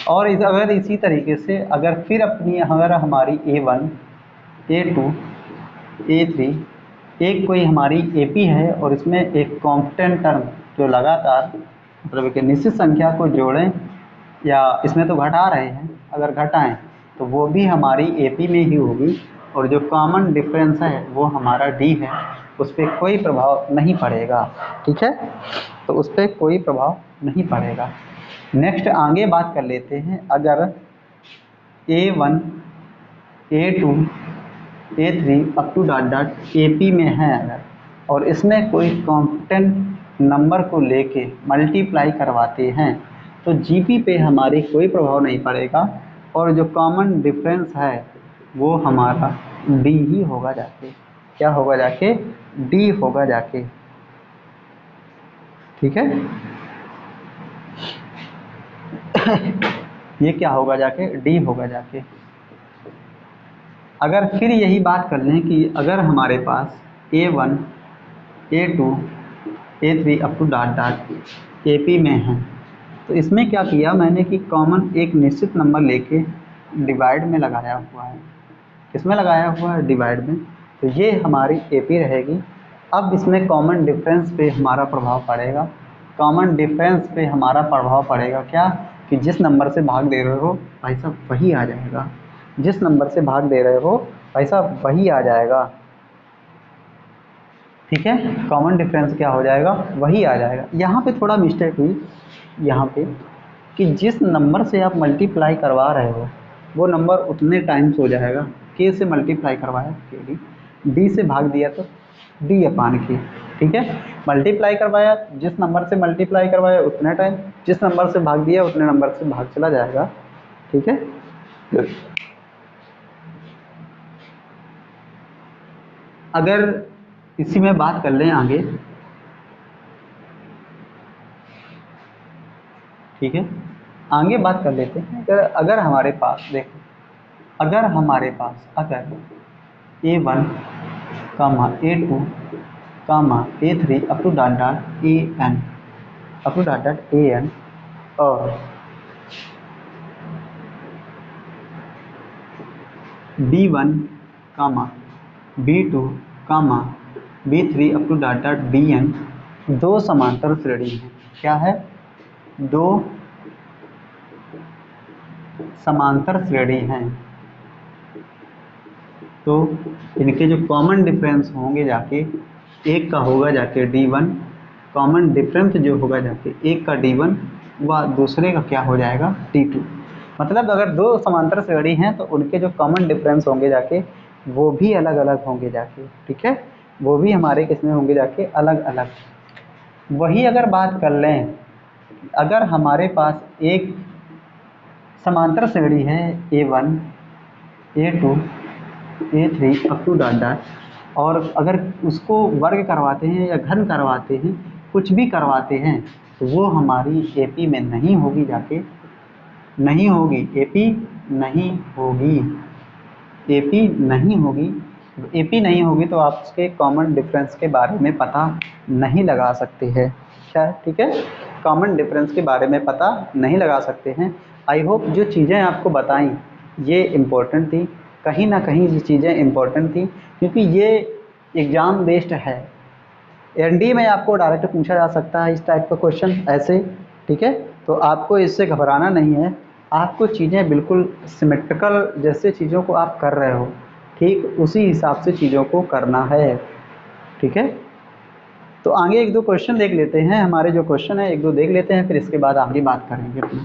और अगर इसी तरीके से अगर हमारी A1, A2, A3 एक कोई हमारी एपी है और इसमें एक कांस्टेंट टर्म जो लगातार, मतलब एक निश्चित संख्या को जोड़ें, या इसमें तो घटा रहे हैं, अगर घटाएं तो वो भी हमारी एपी में ही होगी, और जो कॉमन डिफरेंस है वो हमारा डी है, उस पर कोई प्रभाव नहीं पड़ेगा। ठीक है, तो उस पर कोई प्रभाव नहीं पड़ेगा। नेक्स्ट आगे बात कर लेते हैं, अगर A1, A2, A3 up to dot dot AP में है अगर, और इसमें कोई कांस्टेंट नंबर को लेके मल्टीप्लाई करवाते हैं, तो जीपी पे हमारी कोई प्रभाव नहीं पड़ेगा, और जो कॉमन डिफरेंस है वो हमारा डी ही होगा जाके। क्या होगा जाके, डी होगा जाके। ठीक है, ये क्या होगा जाके, डी होगा जाके। अगर फिर यही बात कर लें कि अगर हमारे पास A1, A2, A3 up to dot dot AP में है, तो इसमें क्या किया मैंने कि कॉमन एक निश्चित नंबर लेके डिवाइड में लगाया हुआ है। किसमें लगाया हुआ है, डिवाइड में। तो ये हमारी एपी रहेगी। अब इसमें कॉमन डिफरेंस पे हमारा प्रभाव पड़ेगा। कॉमन डिफरेंस पे हमारा प्रभाव पड़ेगा क्या, कि जिस नंबर से भाग दे रहे हो भाई साहब वही आ जाएगा, जिस नंबर से भाग दे रहे हो भाई साहब वही आ जाएगा। ठीक है, कॉमन डिफरेंस क्या हो जाएगा, वही आ जाएगा। यहाँ पे थोड़ा मिस्टेक हुई, यहाँ पे कि जिस नंबर से आप मल्टीप्लाई करवा रहे हो वो नंबर उतने टाइम्स हो जाएगा। के से मल्टीप्लाई करवाया के डी, डी से भाग दिया तो डी अपान के। ठीक है, मल्टीप्लाई करवाया, जिस नंबर से मल्टीप्लाई करवाया उतने टाइम, जिस नंबर से भाग दिया उतने नंबर से भाग चला जाएगा। ठीक है, अगर इसी में बात कर लें आगे, ठीक है, आगे बात कर लेते हैं। अगर हमारे पास देखो, अगर A1, A2, A3 up to dot dot AN, up to dot dot AN, और B1, B2 comma B3 up to dot dot Bn दो समांतर श्रेणी हैं। क्या है? दो समांतर श्रेणी हैं। तो इनके जो कॉमन डिफरेंस होंगे जाके एक का होगा जाके D1, कॉमन डिफरेंस जो होगा जाके एक का D1 व दूसरे का क्या हो जाएगा D2। मतलब अगर दो समांतर श्रेणी हैं तो उनके जो कॉमन डिफरेंस होंगे जाके वो भी अलग अलग होंगे जाके, ठीक है, वो भी हमारे किसमें होंगे जाके अलग अलग। वही अगर बात कर लें, अगर हमारे पास एक समांतर श्रेणी है A1, A2, A3 up to dot dot, और अगर उसको वर्ग करवाते हैं या घन करवाते हैं, कुछ भी करवाते हैं, तो वो हमारी AP में नहीं होगी जाके, नहीं होगी, AP नहीं होगी, AP नहीं होगी। AP नहीं होगी तो आप उसके कॉमन डिफरेंस के बारे में पता नहीं लगा सकते हैं। क्या, ठीक है, कॉमन डिफरेंस के बारे में पता नहीं लगा सकते हैं। आई होप जो चीज़ें आपको बताई ये इम्पोर्टेंट थी, कहीं ना कहीं ये चीज़ें इम्पोर्टेंट थी, क्योंकि ये एग्ज़ाम बेस्ड है। एनडीए में आपको डायरेक्ट पूछा जा सकता है इस टाइप का क्वेश्चन ऐसे, ठीक है, तो आपको इससे घबराना नहीं है। आपको चीज़ें बिल्कुल सिमेट्रिकल जैसे चीज़ों को आप कर रहे हो, ठीक उसी हिसाब से चीज़ों को करना है, ठीक है। तो आगे एक दो क्वेश्चन देख लेते हैं, हमारे जो क्वेश्चन है एक दो देख लेते हैं, फिर इसके बाद आगे बात करेंगे अपनी।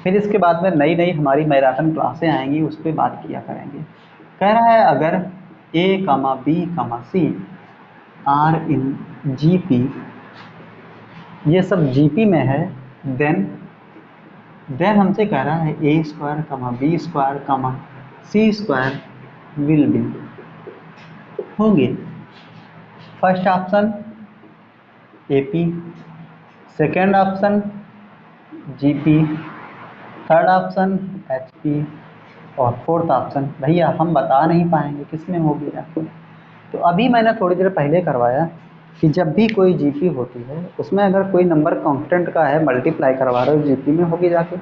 फिर इसके बाद में नई नई हमारी मैराथन क्लासें आएंगी, उस पर बात किया करेंगे। कह रहा है अगर A, B, C are in GP, ये सब GP में है, देन हमसे कह रहा है A square B square C square will be होंगे। First option AP, second option GP, third option HP, और फोर्थ ऑप्शन भैया हम बता नहीं पाएंगे किस में होगी जाके। तो अभी मैंने थोड़ी देर पहले करवाया कि जब भी कोई GP होती है उसमें अगर कोई नंबर कांस्टेंट का है, मल्टीप्लाई करवा रहे हो, GP में होगी जाके।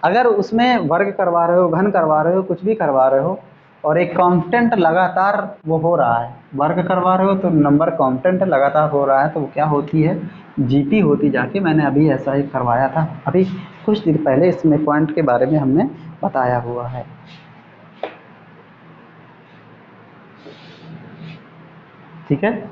अगर उसमें वर्ग करवा रहे हो, घन करवा रहे हो, कुछ भी करवा रहे हो, और एक कांस्टेंट लगातार वो हो रहा है, वर्ग करवा रहे हो तो नंबर कांस्टेंट लगातार हो रहा है, तो वो क्या होती है GP होती जाके। मैंने अभी ऐसा ही करवाया था, अभी कुछ दिन पहले इसमें पॉइंट के बारे में हमने बताया हुआ है, ठीक है।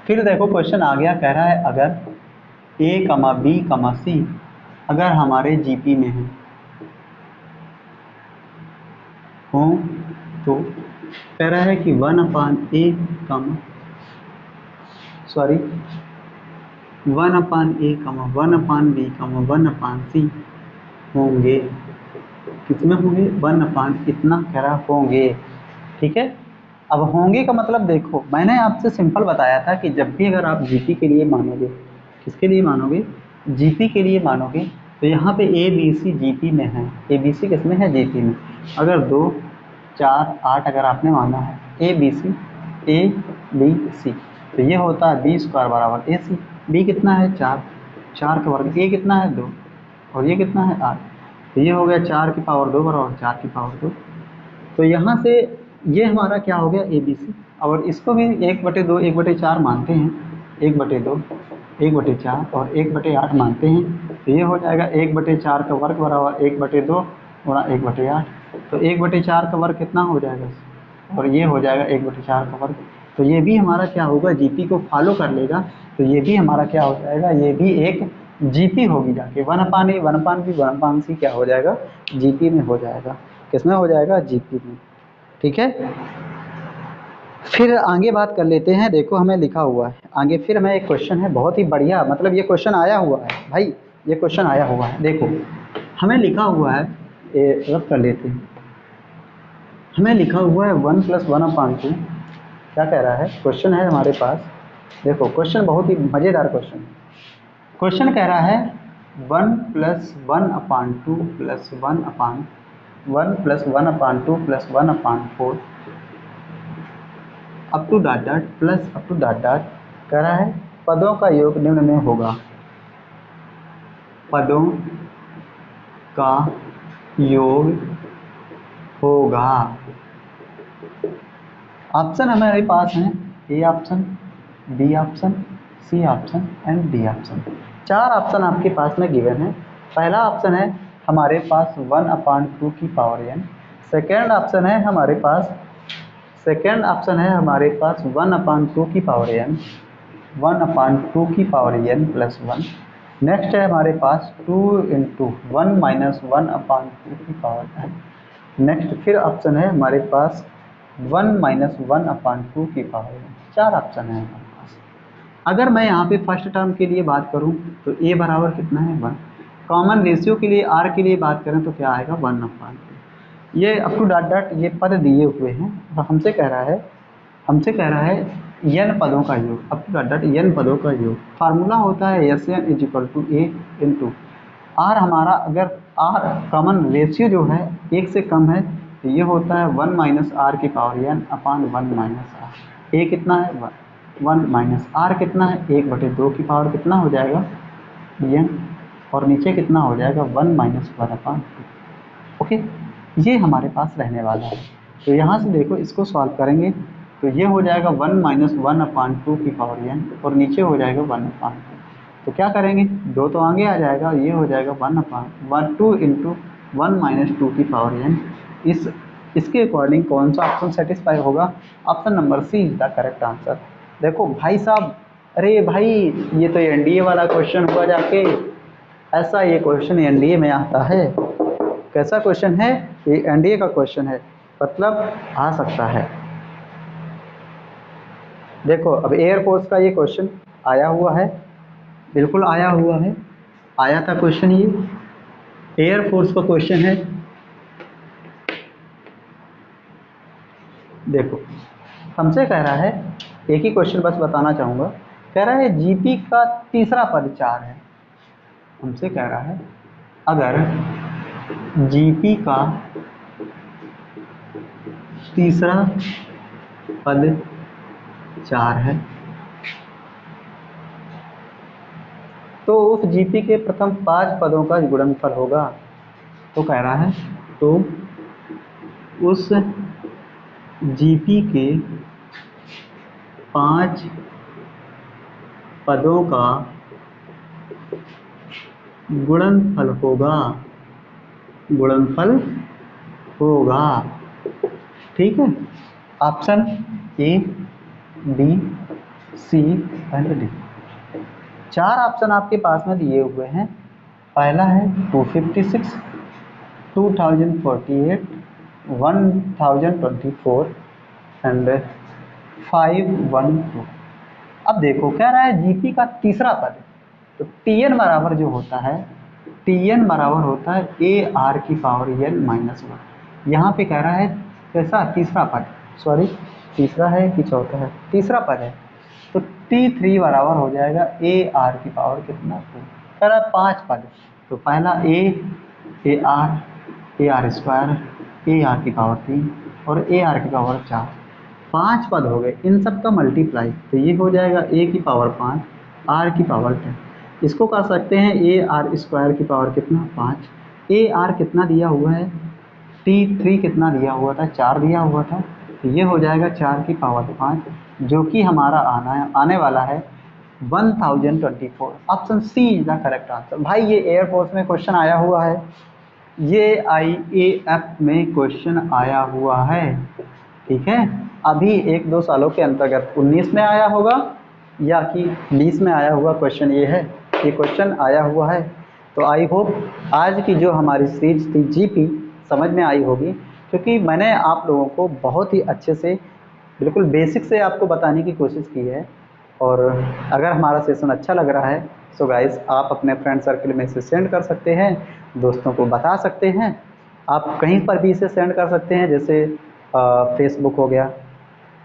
फिर देखो क्वेश्चन आ गया, कह रहा है अगर A, B, C अगर हमारे GP में हो तो कह रहा है कि 1/A, 1/A, 1/B, 1/C होंगे, कितने होंगे 1 इतना कह रहा होंगे, ठीक है। अब होंगे का मतलब देखो, मैंने आपसे सिंपल बताया था कि जब भी अगर आप GP के लिए मानोगे, किसके लिए मानोगे, GP के लिए मानोगे, तो यहाँ पे ABC GP में है, ABC किसमें है GP में। अगर 2, 4, 8 अगर आपने माना है ABC ABC, तो ये होता है B स्क्वायर बराबर AC। B कितना है 4, 4 का वर्ग, A कितना है 2, और ये कितना है 8, तो ये हो गया 4 की पावर 2 बराबर 4 की पावर 2। तो यहाँ से ये हमारा क्या हो गया ABC, और इसको भी 1/2 1/4 मानते हैं, 1/2 1/4 और 1/8 मानते हैं, तो ये हो जाएगा 1/4 का वर्ग बराबर 1/2 गुणा 1/8, तो 1/4 का वर्ग कितना हो जाएगा, और ये हो जाएगा 1/4 का वर्ग। तो ये भी हमारा क्या होगा, GP को फॉलो कर लेगा, तो ये भी हमारा क्या हो जाएगा, ये भी एक GP होगी जाके। 1/A, 1/B, 1/C क्या हो जाएगा, GP में हो जाएगा, किसमें हो जाएगा, GP में, ठीक है। फिर आगे बात कर लेते हैं, देखो हमें लिखा हुआ है आगे, फिर हमें एक क्वेश्चन है बहुत ही बढ़िया, मतलब ये क्वेश्चन आया हुआ है भाई, ये क्वेश्चन आया हुआ है, देखो हमें लिखा हुआ है, रब कर लेते हैं, हमें लिखा हुआ है 1 + 1/2। क्या कह रहा है, क्वेश्चन है हमारे पास, देखो क्वेश्चन बहुत ही मज़ेदार क्वेश्चन है। क्वेश्चन कह रहा है 1 plus 1/2 plus 1 plus 1/2 plus 1/4 up to dot dot plus up to dot dot कह रहा है पदों का योग निम्न में होगा। पदों का योग होगा। ऑप्शन हमारे पास हैं A option, B option, C option and D option. 4 option आपके पास में गिवन है। पहला ऑप्शन है हमारे पास 1/2 की पावर n। सेकेंड ऑप्शन है हमारे पास 1/2 की पावर n, 1/2 की पावर n प्लस 1। नेक्स्ट है हमारे पास 2 इंटू 1 माइनस 1/2 की पावर n। नेक्स्ट फिर ऑप्शन है हमारे पास 1 माइनस 1/2 की पावर n। 4 ऑप्शन है हमारे पास। अगर मैं यहाँ पे फर्स्ट टर्म के लिए बात करूँ तो a बराबर कितना है 1। कॉमन रेशियो के लिए r के लिए बात करें तो क्या आएगा 1/2। ये अप टू डॉट डॉट ये पद दिए हुए हैं और हमसे कह रहा है n पदों का योग, up to dot dot n पदों का योग। फार्मूला होता है Sn is equal to a into R. हमारा अगर r कॉमन रेशियो जो है 1 से कम है तो ये होता है 1 माइनस आर की power n upon 1 minus R. a कितना है 1 माइनस आर कितना है 1/2 की पावर कितना हो जाएगा n और नीचे कितना हो जाएगा 1 माइनस 1/2। ओके, ये हमारे पास रहने वाला है। तो यहाँ से देखो इसको सॉल्व करेंगे तो ये हो जाएगा 1 माइनस 1/2 की पावर n और नीचे हो जाएगा 1/2। तो क्या करेंगे 2 तो आगे आ जाएगा, ये हो जाएगा 1/2 इंटू 1 माइनस 2 की पावर n। इसके अकॉर्डिंग कौन सा ऑप्शन सेटिस्फाई होगा? Option number C is the correct answer. देखो भाई साहब, अरे भाई ये तो एनडीए वाला क्वेश्चन हुआ जाके। ऐसा ये क्वेश्चन एनडीए में आता है। कैसा क्वेश्चन है ये? एनडीए का क्वेश्चन है, मतलब आ सकता है। देखो अब एयरफोर्स का ये क्वेश्चन आया हुआ है, बिल्कुल आया हुआ है, आया था क्वेश्चन। ये एयरफोर्स का क्वेश्चन है। देखो हमसे कह रहा है, एक ही क्वेश्चन बस बताना चाहूँगा। कह रहा है जीपी का तीसरा पद 4 है। हमसे कह रहा है अगर जीपी का तीसरा पद 4 है तो उस जीपी के प्रथम 5 पदों का गुणनफल होगा। तो कह रहा है तो उस जीपी के 5 पदों का गुणनफल होगा। ठीक है, option A, B, C and D. 4 option आपके पास में दिए हुए हैं। पहला है 256, 2048, 1024 एंड 512। अब देखो कह रहा है जीपी का तीसरा पद, तो Tn बराबर जो होता है, Tn बराबर होता है ए आर की पावर n माइनस 1। यहाँ पे कह रहा है कैसा तीसरा पद, सॉरी तीसरा है कि चौथा है, तीसरा पद है। तो T3 बराबर हो जाएगा ए आर की पावर कितना 2। कह रहा है 5 पद, तो पहला A R square, A R की पावर 3 और ए आर की पावर 4। 5 पद हो गए, इन सब का मल्टीप्लाई, तो ये हो जाएगा ए की पावर 5, आर की पावर 10। इसको कर सकते हैं ए आर स्क्वायर की पावर कितना 5। ए आर कितना दिया हुआ है, T3 कितना दिया हुआ था 4 दिया हुआ था, तो ये हो जाएगा 4 की पावर 5, जो कि हमारा आने वाला है 1024। Option C is the correct answer. भाई ये एयरफोर्स में क्वेश्चन आया हुआ है, ये IAF में क्वेश्चन आया हुआ है। ठीक है, अभी 1-2 सालों के अंतर्गत 19 में आया होगा या कि 20 में आया हुआ क्वेश्चन ये है, ये क्वेश्चन आया हुआ है। तो आई होप आज की जो हमारी सीरीज थी जीपी समझ में आई होगी, क्योंकि मैंने आप लोगों को बहुत ही अच्छे से बिल्कुल बेसिक से आपको बताने की कोशिश की है। और अगर हमारा सेशन अच्छा लग रहा है सो गाइस आप अपने फ्रेंड सर्कल में इसे सेंड कर सकते हैं, दोस्तों को बता सकते हैं। आप कहीं पर भी इसे सेंड कर सकते हैं, जैसे फेसबुक हो गया,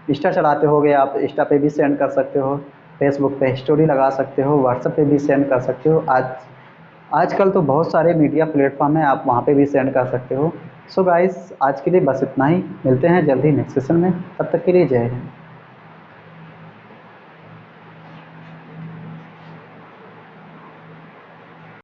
इंस्टा चलाते हो गए आप, इंस्टा पे भी सेंड कर सकते हो, फेसबुक पे स्टोरी लगा सकते हो, व्हाट्सएप पे भी सेंड कर सकते हो। आजकल तो बहुत सारे मीडिया प्लेटफॉर्म हैं, आप वहाँ पे भी सेंड कर सकते हो। सो गाइस, आज के लिए बस इतना ही, मिलते हैं जल्दी नेक्स्ट सेशन में, तब तक के लिए जय हिंद।